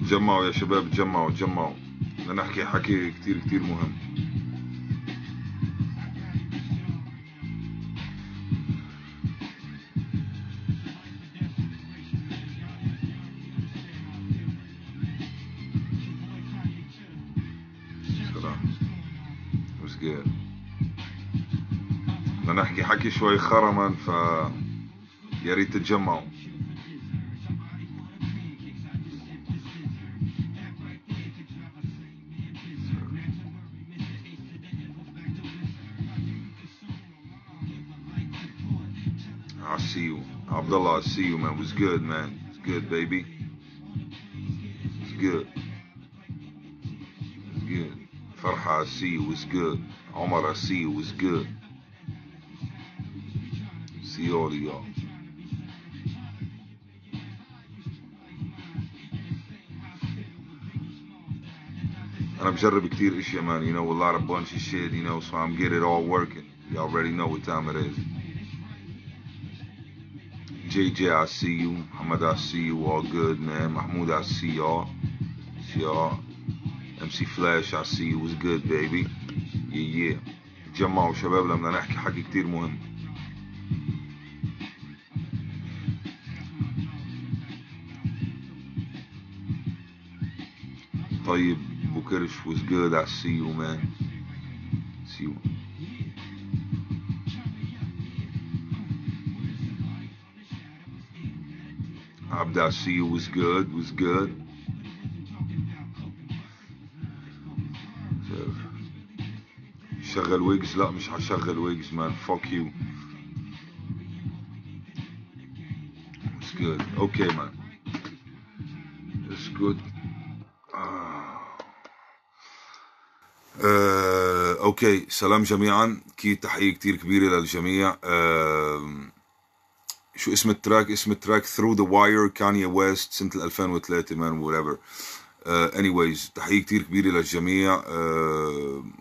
تجمعوا يا شباب، تجمعوا تجمعوا، بدنا نحكي حكي كتير كتير مهم. سلام. What's good؟ بدنا نحكي حكي شوي خرما، ف يا ريت تتجمعوا. I see you. Abdullah, I see you, man. What's good, man? It's good, baby. It's good. It's good. Farha, I see you. It's good. Omar, I see you. It's good. See all of y'all. أنا بجرب كتير اشياء, man. You know, a lot of bunch of shit, you know, so I'm getting it all working. You already know what time it is. JJ, I see you. Muhammad, I see you. All good, man. Mahmoud, I see y'all. See y'all. MC Flash, I see you. What's good, baby? Yeah, yeah. تجمعوا شباب لما نحكي حكي كتير مهم. طيب بوكرش, was good. I see you, man. See you. Abd, I see you. Was good. Was good. شغل ويجز. لا مش هشغل ويجز, man. Fuck you. It's good. Okay, man. It's good. اوكي, سلام جميعا. تحية كتير كبيرة للجميع. شو اسم التراك؟ اسم التراك Through the Wire, كانيا ويست, سنة 2003, man. whatever. anyways, تحية كتير كبيرة للجميع.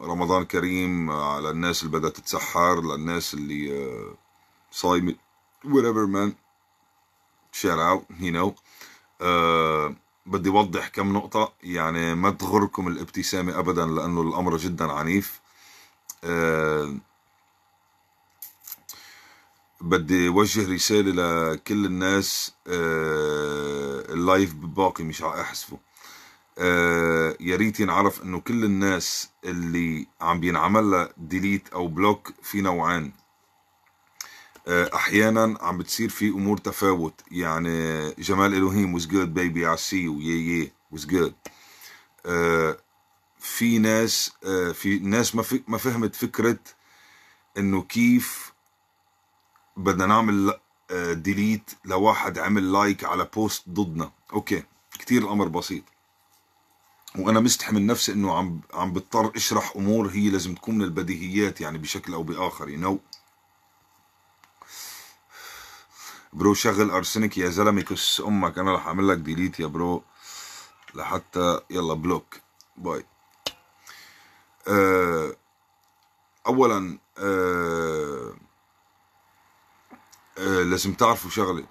رمضان كريم على الناس اللي بدأت تتسحر, للناس اللي صايمة, whatever, man. shout out, you know. بدي أوضح كم نقطة, يعني ما تغركم الابتسامة أبدا, لأنه الأمر جدا عنيف. بدي أوجه رسالة لكل الناس. اللايف باقي, مش هأحذفه. يا ريت ينعرف إنه كل الناس اللي عم بينعمل لها ديليت أو بلوك في نوعين. احيانا عم بتصير في امور تفاوت, يعني جمال الوهيم was good baby, I see you. yeah yeah was good. في ناس ما فهمت فكرة انه كيف بدنا نعمل ديليت لواحد عمل لايك على بوست ضدنا. اوكي, كتير الامر بسيط, وانا مستحي من نفسي انه عم بضطر اشرح امور هي لازم تكون من البديهيات, يعني بشكل او باخر, you know. برو شغل ارسنك يا زلمه, كس امك, انا رح اعمل لك ديليت يا برو, لحتى يلا بلوك باي. اولا لازم تعرفوا شغله.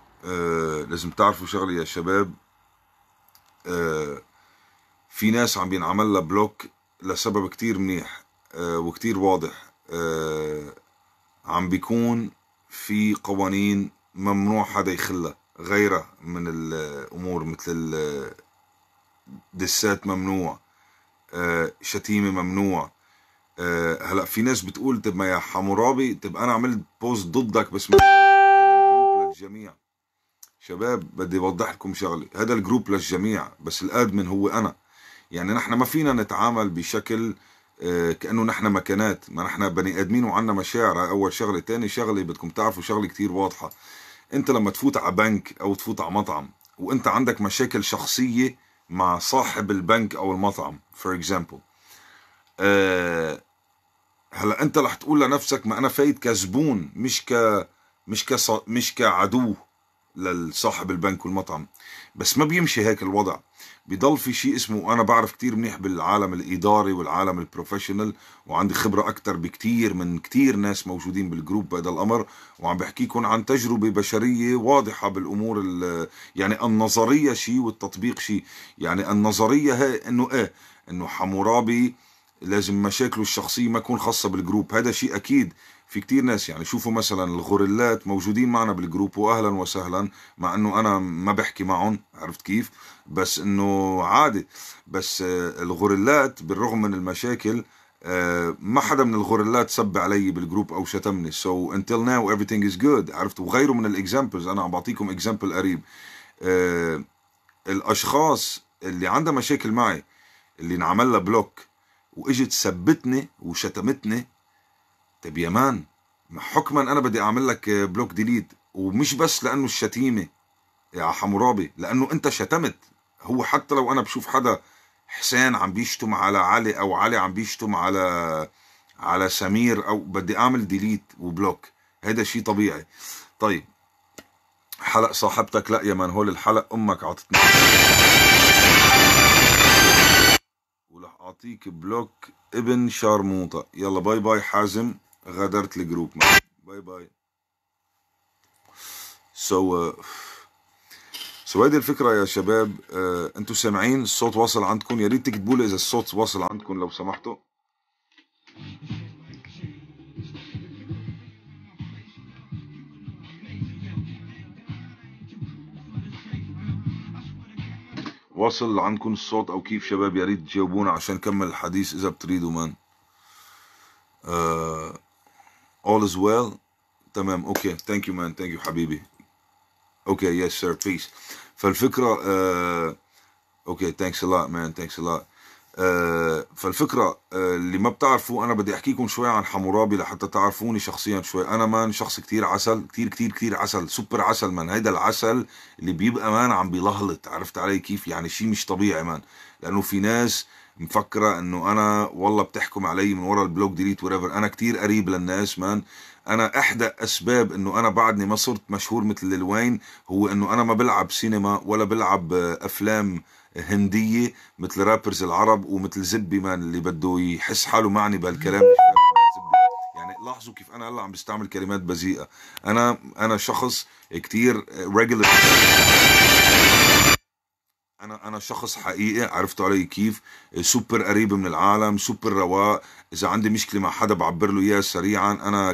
لازم تعرفوا شغله يا شباب. في ناس عم بينعمل لها بلوك لسبب كتير منيح وكتير واضح. عم بيكون في قوانين ممنوع حدا يخلها, غيرها من الامور, مثل دسات ممنوع, شتيمه ممنوع. هلا في ناس بتقول طب ما يا حمورابي, طب انا عملت بوست ضدك بس هذا الجروب للجميع. شباب بدي اوضح لكم شغله, هذا الجروب للجميع, بس الادمن هو انا. يعني نحن ما فينا نتعامل بشكل كأنه نحن مكانات, ما نحن بني ادمين وعنا مشاعر. اول شغله. تاني شغله بدكم تعرفوا شغله كتير واضحه. انت لما تفوت على بنك او تفوت على مطعم وانت عندك مشاكل شخصيه مع صاحب البنك او المطعم, for example, هلا انت رح تقول لنفسك ما انا فايت كزبون, مش كعدو, للصاحب البنك والمطعم. بس ما بيمشي هيك الوضع، بيضل في شيء اسمه، انا بعرف كتير منيح بالعالم الاداري والعالم البروفيشنال، وعندي خبرة اكتر بكتير من كتير ناس موجودين بالجروب بهذا الامر، وعم بحكيكم عن تجربة بشرية واضحة بالامور يعني النظرية شيء والتطبيق شيء. يعني النظرية هي انه انه حمورابي لازم مشاكله الشخصية ما تكون خاصة بالجروب، هذا شيء اكيد. في كتير ناس يعني شوفوا مثلا الغوريلات موجودين معنا بالجروب واهلا وسهلا، مع انه انا ما بحكي معهم، عرفت كيف؟ بس انه عادي. بس الغوريلات بالرغم من المشاكل ما حدا من الغوريلات سب علي بالجروب او شتمني. so until now everything is good، عرفت؟ وغيره من الاكزامبلز، انا عم بعطيكم اكزامبل قريب. الاشخاص اللي عندها مشاكل معي اللي انعمل لها بلوك واجت سبتني وشتمتني، طيب يا مان، حكما انا بدي اعمل لك بلوك ديليت، ومش بس لانه الشتيمه يا حمورابي، لانه انت شتمت. هو حتى لو انا بشوف حدا حسين عم بيشتم على علي، او علي عم بيشتم على سمير، او بدي اعمل ديليت وبلوك، هذا شيء طبيعي. طيب حلق صاحبتك، لا يا مان، هول الحلق امك عطتني، ورح اعطيك بلوك ابن شارموطه. يلا باي باي حازم، غادرت الجروب. باي باي. سو هيدي الفكرة يا شباب. انتوا سامعين الصوت واصل عندكم؟ يا ريت تكتبوا لي اذا الصوت واصل عندكم لو سمحتوا. واصل عندكم الصوت او كيف شباب؟ يا ريت تجاوبونا عشان نكمل الحديث اذا بتريدوا مان. all is well. تمام اوكي، ثانك يو مان، ثانك يو حبيبي. اوكي يس سير بيس. فالفكرة اوكي ثانكس ا لوت مان، ثانكس ا لوت. فالفكرة اللي ما بتعرفوا، انا بدي احكيكم شوي عن حمورابي لحتى تعرفوني شخصيا شوي. انا مان شخص كتير عسل، كتير كتير كتير عسل، سوبر عسل مان. هيدا العسل اللي بيبقى مان عم بيلهلط، عرفت علي كيف؟ يعني شيء مش طبيعي مان. لانه في ناس مفكرة انه انا والله بتحكم علي من ورا البلوك ديليت وريفر. انا كتير قريب للناس مان. انا احدى اسباب انه انا بعدني ما صرت مشهور مثل ليل وين هو انه انا ما بلعب سينما ولا بلعب افلام هندية مثل رابرز العرب ومثل زبي مان اللي بده يحس حاله معني بهالكلام مش فاهم زبي. يعني لاحظوا كيف انا هلا عم بستعمل كلمات بذيئة. انا شخص كتير ريجولر، انا شخص حقيقي، عرفتوا علي كيف؟ سوبر قريب من العالم، سوبر رواق. اذا عندي مشكله مع حدا بعبر له اياه سريعا. انا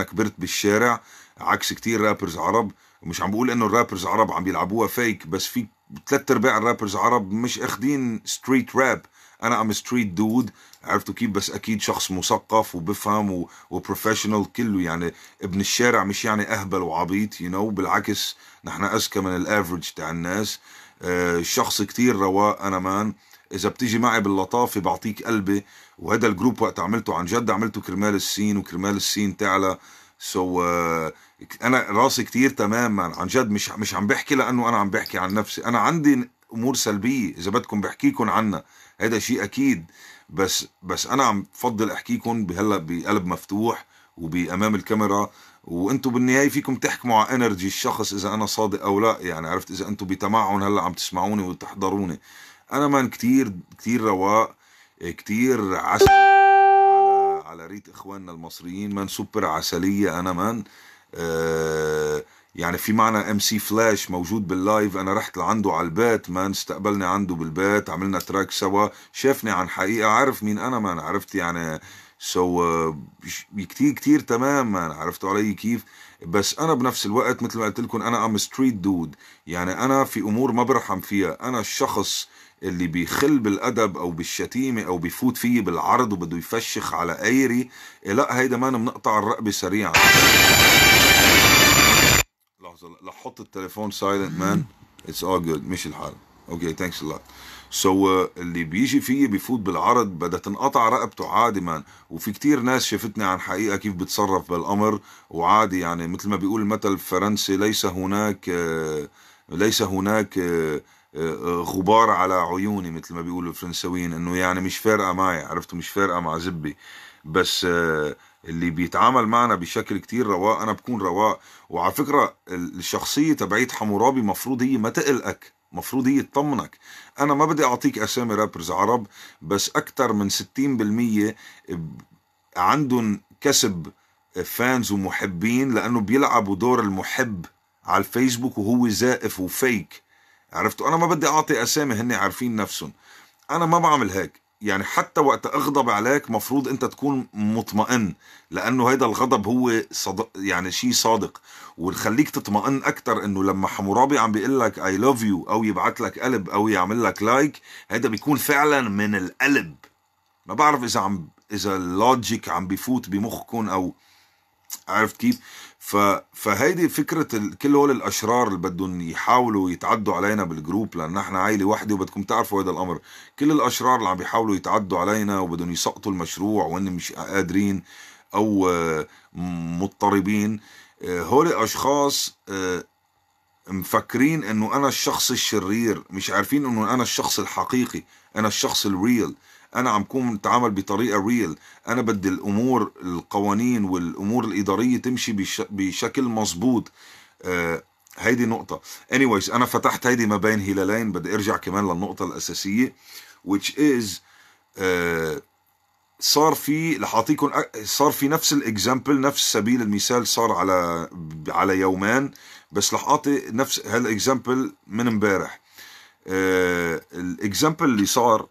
كبرت بالشارع عكس كتير رابرز عرب. ومش عم بقول انه الرابرز عرب عم بيلعبوها فيك، بس في 3/4 الرابرز عرب مش اخدين ستريت راب. انا ام ستريت دود، عرفتوا كيف؟ بس اكيد شخص مثقف وبفهم وبروفيشنال كله. يعني ابن الشارع مش يعني اهبل وعبيط، بالعكس نحن اذكى من الافرج تاع الناس. شخص كتير رواق انا مان. اذا بتيجي معي باللطافه بعطيك قلبي. وهذا الجروب وقت عملته عن جد عملته كرمال السين، وكرمال السين تعلى. انا راسي كتير تمام مان، عن جد. مش عم بحكي لانه انا عم بحكي عن نفسي. انا عندي امور سلبيه اذا بدكم بحكيكم عنها، هذا شيء اكيد. بس انا عم بفضل احكيكم بهلا بقلب مفتوح وبامام الكاميرا. وانتم بالنهايه فيكم تحكموا على انرجي الشخص اذا انا صادق او لا. يعني عرفت؟ اذا انتم بتمعن هلا عم تسمعوني وتحضروني. انا مان كتير كتير رواق، كتير عسل على ريت اخواننا المصريين مان. سوبر عسليه انا مان. يعني في معنا ام سي فلاش موجود باللايف، انا رحت لعنده على البيت مان، استقبلني عنده بالبيت، عملنا تراك سوا، شافني عن حقيقة، عارف مين انا مان، عرفت يعني. كتير كتير تمام مان، عرفتوا علي كيف؟ بس انا بنفس الوقت مثل ما قلت لكم انا ام ستريت دود. يعني انا في امور ما برحم فيها. انا الشخص اللي بيخل بالادب او بالشتيمه او بيفوت فيي بالعرض وبده يفشخ على ايري، لا هيدا مان بنقطع الرقبه سريعا. لحظة لحط التليفون سايلنت مان. اتس اول جود، مش الحال. اوكي ثانكس ا لوت. اللي بيجي فيي بيفوت بالعرض بدها تنقطع رقبته عادي مان. وفي كتير ناس شافتني عن حقيقة كيف بتصرف بالامر وعادي. يعني مثل ما بيقول المثل الفرنسي، ليس هناك غبار على عيوني مثل ما بيقولوا الفرنساويين، انه يعني مش فارقة معي، عرفتوا، مش فارقة مع زبي. بس اللي بيتعامل معنا بشكل كتير رواق انا بكون رواق. وعلى فكرة الشخصية تبعيت حمورابي مفروض هي ما تقلقك، مفروض هي تطمنك. انا ما بدي اعطيك اسامي رابرز عرب، بس اكتر من 60% عندهم كسب فانز ومحبين، لانه بيلعبوا دور المحب على الفيسبوك وهو زائف وفيك، عرفتوا. انا ما بدي اعطي اسامي، هن عارفين نفسهم. انا ما بعمل هيك، يعني حتى وقت اغضب عليك مفروض انت تكون مطمئن، لانه هيدا الغضب هو يعني شيء صادق. وخليك تطمئن اكتر انه لما حمورابي عم بيقول لك اي لاف يو او يبعت لك قلب او يعمل لك لايك، هيدا بيكون فعلا من القلب. ما بعرف اذا اللوجيك عم بيفوت بمخكم، او عرفت كيف. فهيدي فكرة كل هول الأشرار اللي بدهم يحاولوا يتعدوا علينا بالجروب، لأن احنا عائلة واحدة وبدكم تعرفوا هذا الأمر. كل الأشرار اللي عم بيحاولوا يتعدوا علينا وبدهم يسقطوا المشروع وإن مش قادرين أو مضطربين، هول أشخاص مفكرين إنه أنا الشخص الشرير، مش عارفين إنه أنا الشخص الحقيقي، أنا الشخص الريل. انا عم كون متعامل بطريقه ريل. انا بدي الامور، القوانين والامور الاداريه تمشي بشكل مظبوط. هيدي نقطه. anyways انا فتحت هيدي ما بين هلالين، بدي ارجع كمان للنقطه الاساسيه which is صار في، رح اعطيكم، صار في نفس الاكزامبل، نفس سبيل المثال صار على يومين، بس رح اعطي نفس هالاكزامبل من امبارح. الاكزامبل اللي صار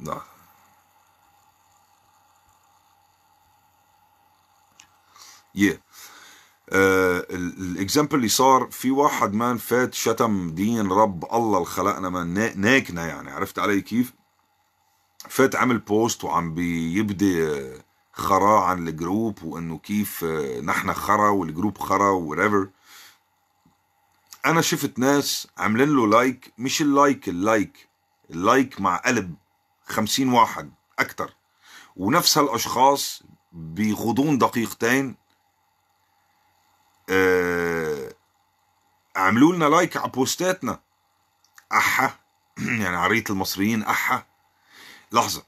لا الاكزامبل اللي صار في واحد مان فات شتم دين رب الله اللي خلقنا، من ناكنا يعني، عرفت علي كيف. فات عمل بوست وعم بيبدي خرا عن الجروب، وانه كيف نحن خرا والجروب خرا وريفر. انا شفت ناس عاملين له لايك، مش اللايك مع قلب 50 واحد اكتر، ونفس هالاشخاص بغضون دقيقتين عملوا لنا لايك على بوستاتنا. احا يعني عرية المصريين احا. لحظة،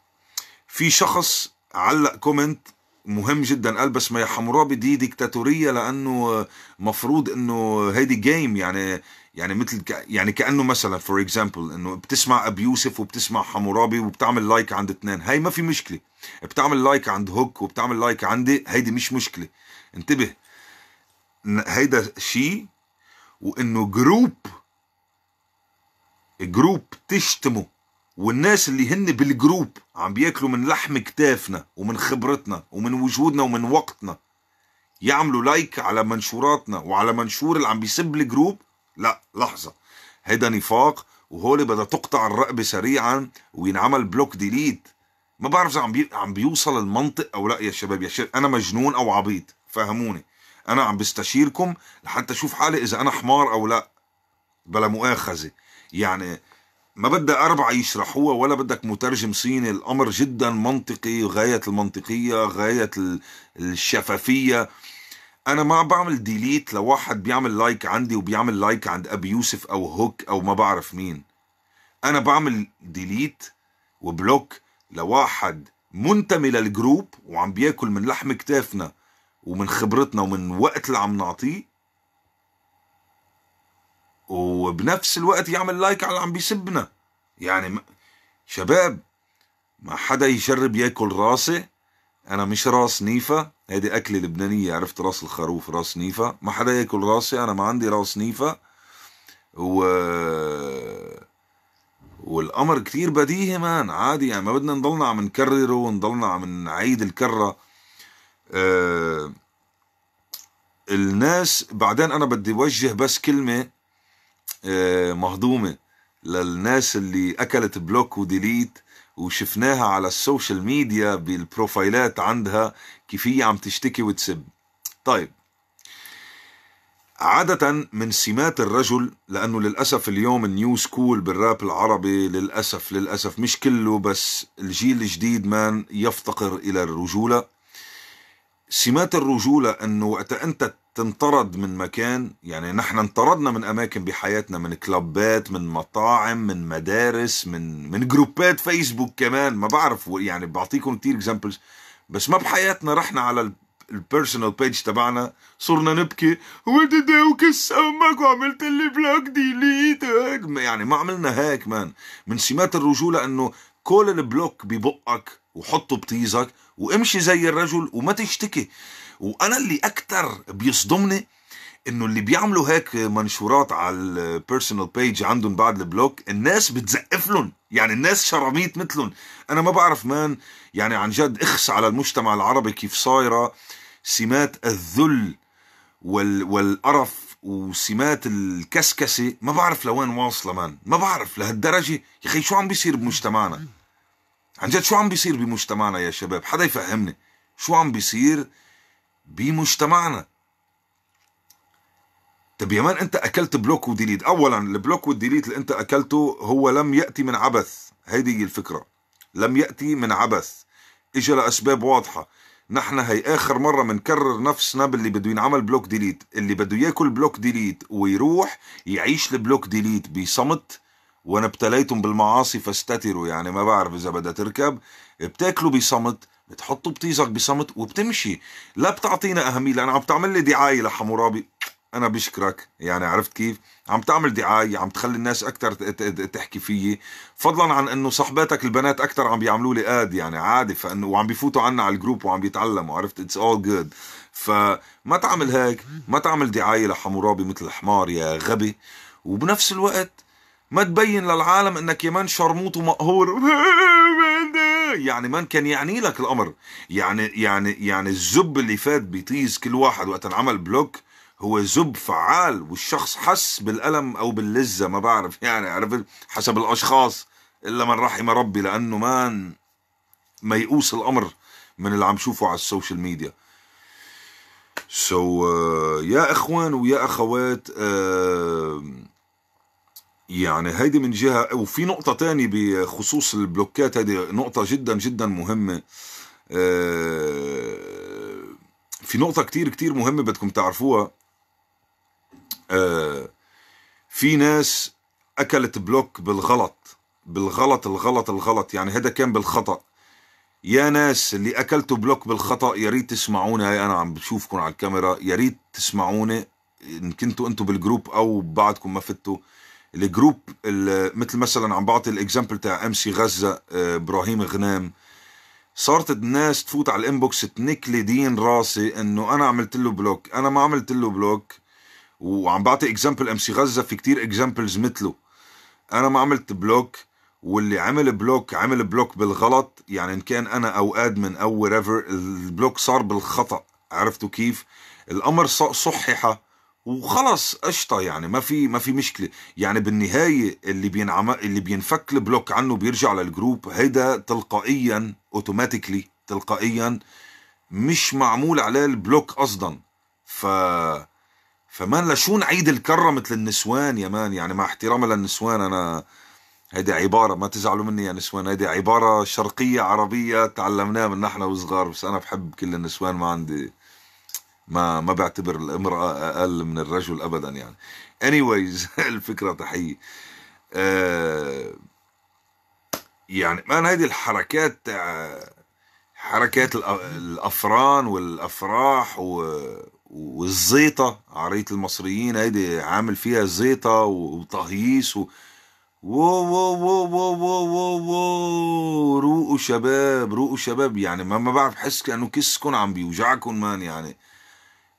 في شخص علق كومنت مهم جدا، قال بس ما يا حمورابي دي ديكتاتورية، لانه مفروض انه هيدي جيم، يعني مثل يعني كأنه مثلا فور اكزامبل انه بتسمع ابي يوسف وبتسمع حمورابي وبتعمل لايك عند اثنين، هاي ما في مشكلة. بتعمل لايك عند هوك وبتعمل لايك عندي، هيدي مش مشكلة. انتبه، هيدا شيء. وانه جروب تشتمه، والناس اللي هن بالجروب عم بياكلوا من لحم كتافنا ومن خبرتنا ومن وجودنا ومن وقتنا، يعملوا لايك على منشوراتنا وعلى منشور اللي عم بيسب الجروب. لا لحظة، هيدا نفاق، وهول بدها تقطع الرقبة سريعا وينعمل بلوك ديليت. ما بعرف اذا عم بيوصل المنطق او لا يا شباب. انا مجنون او عبيط؟ فهموني. انا عم بستشيركم لحتى اشوف حالي اذا انا حمار او لا، بلا مؤاخذة يعني. ما بدي أربعة يشرحوها ولا بدك مترجم صيني، الأمر جدا منطقي، غاية المنطقية، غاية الشفافية. أنا ما بعمل ديليت لواحد بيعمل لايك عندي وبيعمل لايك عند أبي يوسف أو هوك أو ما بعرف مين. أنا بعمل ديليت وبلوك لواحد منتمي للجروب وعم بياكل من لحم كتافنا ومن خبرتنا ومن وقت اللي عم نعطيه، وبنفس الوقت يعمل لايك على اللي عم بيسبنا. يعني شباب، ما حدا يجرب ياكل راسي. انا مش راس نيفا، هيدي اكله لبنانيه، عرفت، راس الخروف، راس نيفا. ما حدا ياكل راسي، انا ما عندي راس نيفا. والامر كتير بديهي مان، عادي يعني. ما بدنا نضلنا عم نكرره ونضلنا عم نعيد الكره. الناس بعدين انا بدي وجه بس كلمه مهضومة للناس اللي أكلت بلوك وديليت وشفناها على السوشيال ميديا بالبروفايلات عندها كيف هي عم تشتكي وتسب. طيب، عادة من سمات الرجل، لأنه للأسف اليوم النيو سكول بالراب العربي للأسف مش كله، بس الجيل الجديد مان يفتقر إلى الرجولة. سمات الرجولة أنه وقت أنت تنطرد من مكان، يعني نحن انطردنا من اماكن بحياتنا، من كلابات، من مطاعم، من مدارس، من جروبات فيسبوك كمان، ما بعرف يعني بعطيكم كتير اكزامبلز. بس ما بحياتنا رحنا على البيرسونال بيج تبعنا صرنا نبكي، وكس امك وعملت لي بلوك ديليت. يعني ما عملنا هيك مان. من سمات الرجولة انه كل البلوك ببقك وحطه بطيزك وامشي زي الرجل وما تشتكي. وانا اللي اكتر بيصدمني انه اللي بيعملوا هيك منشورات على البيرسونال بيج عندهم بعد البلوك الناس بتزقف لهم، يعني الناس شراميط مثلهم. انا ما بعرف مان، يعني عن جد اخس على المجتمع العربي كيف صايره سمات الذل والقرف وسمات الكسكسه. ما بعرف لوين واصله مان، ما بعرف لهالدرجه. يا اخي شو عم بيصير بمجتمعنا؟ عن جد شو عم بيصير بمجتمعنا يا شباب؟ حدا يفهمني شو عم بيصير بمجتمعنا؟ طب يا مان انت اكلت بلوك وديليت. اولا البلوك والديليت اللي انت اكلته هو لم يأتي من عبث، هيدي الفكرة. لم يأتي من عبث، اجى لاسباب واضحة. نحن هي اخر مرة منكرر نفسنا باللي بده ينعمل بلوك ديليت. اللي بده ياكل بلوك ديليت ويروح يعيش البلوك ديليت بصمت، وانا ابتليتم بالمعاصي فاستتروا. يعني ما بعرف اذا بدها تركب، بتاكلوا بصمت، بتحطوا بطيزك بصمت وبتمشي. لا بتعطينا اهمية، لان عم تعمل لي دعاية لحمورابي. انا بشكرك، يعني عرفت كيف عم تعمل دعاية، عم تخلي الناس اكتر تحكي فيي، فضلا عن انه صحباتك البنات اكتر عم بيعملوا لي اد، يعني عادي. فانه وعم بيفوتوا عنا على الجروب وعم بيتعلموا، عرفت؟ اتس اول جود. فما تعمل هيك، ما تعمل دعاية لحمورابي مثل حمار يا غبي. وبنفس الوقت ما تبين للعالم انك يمان شرموط ومقهور. يعني من كان يعني لك الامر؟ يعني الزب اللي فات بيطيز كل واحد وقت انعمل بلوك هو زب فعال، والشخص حس بالألم أو باللذة، ما بعرف يعني، عرفت؟ حسب الأشخاص، إلا من رحم ربي، لأنه ما ميؤوس الأمر من اللي عم شوفه على السوشيال ميديا. يا إخوان ويا أخوات، يعني هيدي من جهة. وفي نقطة تانية بخصوص البلوكات، هيدي نقطة جدا جدا مهمة. في نقطة كتير كتير مهمة بدكم تعرفوها. في ناس اكلت بلوك بالغلط، بالغلط الغلط الغلط، يعني هذا كان بالخطأ. يا ناس اللي اكلتوا بلوك بالخطأ يا ريت تسمعوني، هاي انا عم بشوفكم على الكاميرا، يا ريت تسمعوني ان كنتوا انتوا بالجروب او بعدكم ما فتوا الجروب. مثل مثلا عم بعطي الاكزامبل تاع ام سي غزة، ابراهيم غنام. صارت الناس تفوت على الانبوكس تنكلي دين راسي انه انا عملت له بلوك. انا ما عملت له بلوك، وعم بعطي اكزامبل ام سي غزة، في كتير اكزامبلز مثله. انا ما عملت بلوك، واللي عمل بلوك عمل بلوك بالغلط، يعني ان كان انا او ادمن او whatever، البلوك صار بالخطأ. عرفتوا كيف؟ الامر صحح وخلص قشطه، يعني ما في مشكله. يعني بالنهايه اللي بينفك البلوك عنه بيرجع للجروب، هيدا تلقائيا اوتوماتيكلي تلقائيا، مش معمول عليه البلوك قصدا. فمان لشو نعيد الكرة مثل النسوان يا مان؟ يعني مع احترامي للنسوان، انا هيدي عبارة، ما تزعلوا مني يا نسوان، هيدي عبارة شرقية عربية تعلمناها من نحن وصغار. بس انا بحب كل النسوان، ما عندي، ما بعتبر الامرأة اقل من الرجل ابدا يعني. anyways الفكرة تحية. يعني مان هيدي الحركات، حركات الافران والافراح والزيطة، عرية المصريين هيدي عامل فيها زيطة وتهييس وو وو وو وو وو وو وو. روقوا شباب، روقوا شباب. يعني ما بعرف، حس كأنه كسكن عم بيوجعكم مان. يعني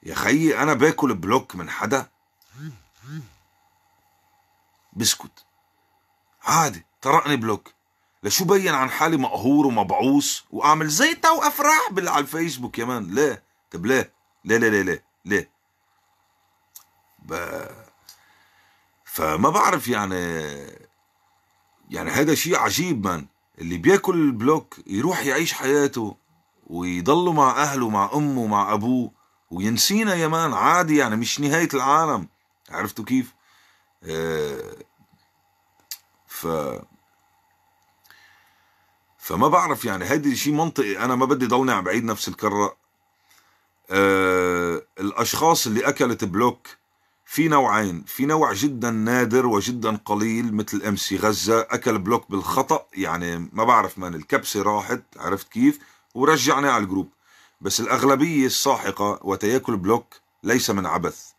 يا خيي انا باكل بلوك من حدا بسكت عادي، طرقني بلوك. لشو بين عن حالي مقهور ومبعوث واعمل زيطة وافراح على الفيسبوك يا مان؟ ليه؟ طب ليه؟ ليه؟ ب... فما بعرف يعني هذا شيء عجيب مان. اللي بياكل البلوك يروح يعيش حياته ويضله مع اهله، مع امه، مع ابوه، وينسينا يا مان عادي. يعني مش نهاية العالم. عرفتوا كيف؟ ف فما بعرف، يعني هيدي شيء منطقي. انا ما بدي ضلني عم بعيد نفس الكرة. الاشخاص اللي اكلت بلوك في نوعين، في نوع جدا نادر وجدا قليل مثل ام سي غزة اكل بلوك بالخطأ، يعني ما بعرف من الكبسة راحت، عرفت كيف، ورجعناه على الجروب. بس الاغلبية الساحقة وتياكل بلوك ليس من عبث،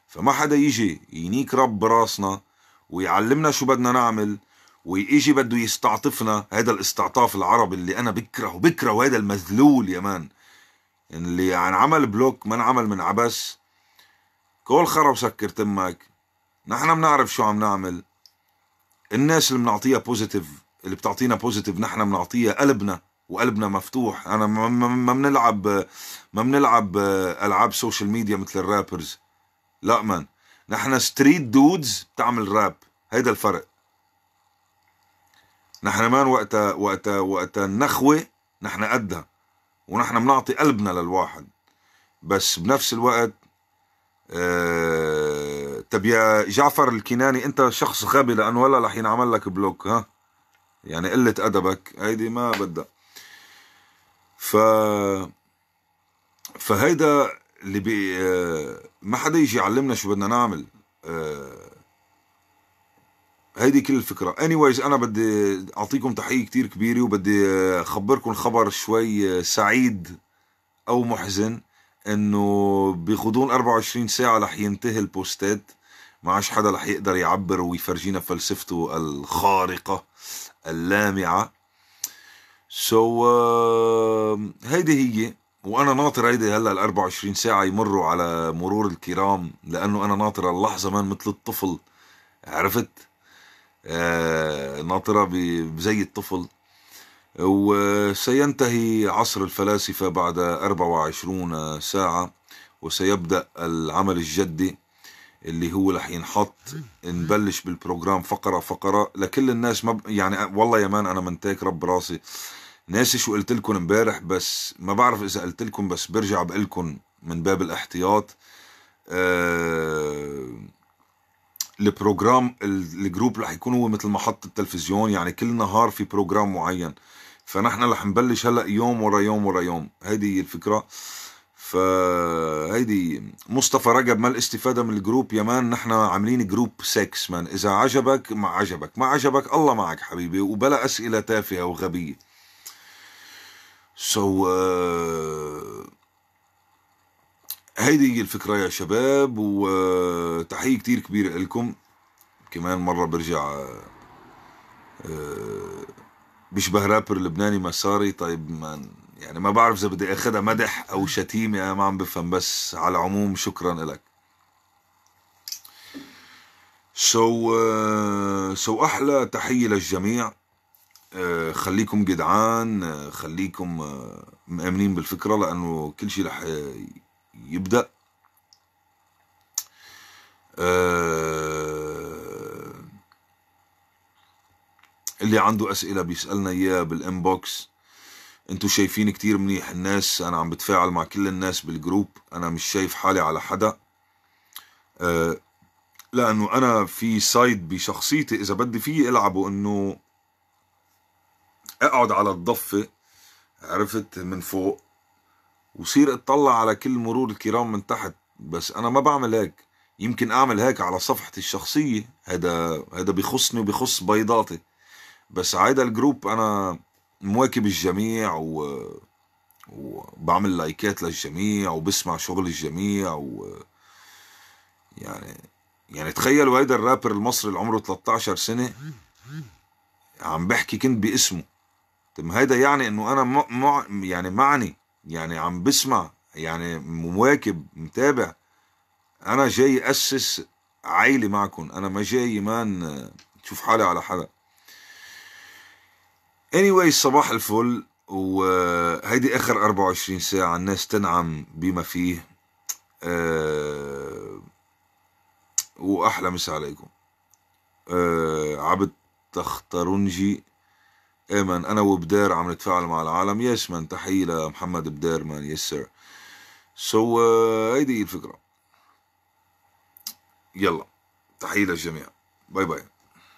فما حدا يجي ينيك رب براسنا ويعلمنا شو بدنا نعمل، ويجي بده يستعطفنا. هذا الاستعطاف العربي اللي انا بكره، هذا المذلول يا مان، اللي يعني عمل بلوك ما انعمل من عبس. كل خرب سكر تمك، نحن بنعرف شو عم نعمل. الناس اللي بنعطيها بوزيتيف، اللي بتعطينا بوزيتيف، نحن بنعطيها قلبنا، وقلبنا مفتوح. انا ما بنلعب العاب سوشيال ميديا مثل الرابرز، لا مان، نحن ستريت دودز بتعمل راب، هيدا الفرق. نحن مان وقتها النخوة نحن قدها، ونحن بنعطي قلبنا للواحد. بس بنفس الوقت طب يا جعفر الكناني، انت شخص غبي لانه ولا رح ينعمل لك بلوك، ها يعني قلة ادبك هيدي ما بدها. فهيدا اللي ما حدا يجي يعلمنا شو بدنا نعمل. هيدي كل الفكرة. anyways انا بدي اعطيكم تحية كتير كبيرة، وبدي اخبركم خبر شوي سعيد او محزن، انه بغضون 24 ساعة رح ينتهي البوستات، ما عادش حدا رح يقدر يعبر ويفرجينا فلسفته الخارقة اللامعة. هيدي هي. وانا ناطر هيدي هلا ال 24 ساعة يمروا على مرور الكرام، لانه انا ناطر اللحظة من مثل الطفل، عرفت؟ ناطرة بزي الطفل. وسينتهي عصر الفلاسفة بعد 24 ساعة، وسيبدأ العمل الجدي اللي هو رح ينحط. نبلش بالبروجرام فقرة فقرة لكل الناس. يعني والله يا مان أنا منتاك رب راسي، ناسي شو قلت لكم امبارح، بس ما بعرف إذا قلت لكم، بس برجع بقول لكم من باب الاحتياط. البروجرام الجروب رح يكون هو مثل محطة التلفزيون، يعني كل نهار في بروجرام معين، فنحن رح نبلش هلا يوم ورا يوم ورا يوم. هيدي هي الفكرة. فهيدي مصطفى رجب، ما الاستفادة من الجروب يا مان؟ نحن عاملين جروب سكس مان، اذا عجبك ما عجبك، ما عجبك الله معك حبيبي، وبلا اسئلة تافهة وغبية. هيدي هي الفكرة يا شباب، وتحية كتير كبيرة لكم. كمان مرة برجع بيشبه رابر لبناني مساري. طيب يعني ما بعرف اذا بدي اخذها مدح او شتيمة، انا ما عم بفهم، بس على العموم شكرا لك. احلى تحية للجميع. خليكم جدعان، خليكم مآمنين بالفكرة، لانه كل شيء رح يبدأ. اللي عنده اسئلة بيسألنا اياه بالانبوكس. انتو شايفين كتير منيح الناس، انا عم بتفاعل مع كل الناس بالجروب، انا مش شايف حالي على حدا. لانه انا في سايد بشخصيتي اذا بدي فيه العبه، انه اقعد على الضفة، عرفت، من فوق، وصير اطلع على كل مرور الكرام من تحت. بس انا ما بعمل هيك. يمكن اعمل هيك على صفحتي الشخصية، هذا بيخصني وبيخص بيضاتي، بس عايدا الجروب انا مواكب الجميع وبعمل لايكات للجميع وبسمع شغل الجميع يعني تخيلوا هيدا الرابر المصري اللي عمره 13 سنة عم بحكي كنت باسمه. طب هيدا يعني انه انا يعني معني، يعني عم بسمع، يعني مواكب متابع. انا جاي اسس عائلة معكم، انا ما جاي مان تشوف حالي على حدا. anyway صباح الفل. وهيدي اخر 24 ساعة الناس تنعم بما فيه. واحلى مسا عليكم. عبد تخترنجي ايمن، انا وبدير عم نتفاعل مع العالم. يس مان، تحية لمحمد بدير مان. يس سير. هيدي الفكرة. يلا تحية للجميع. باي باي.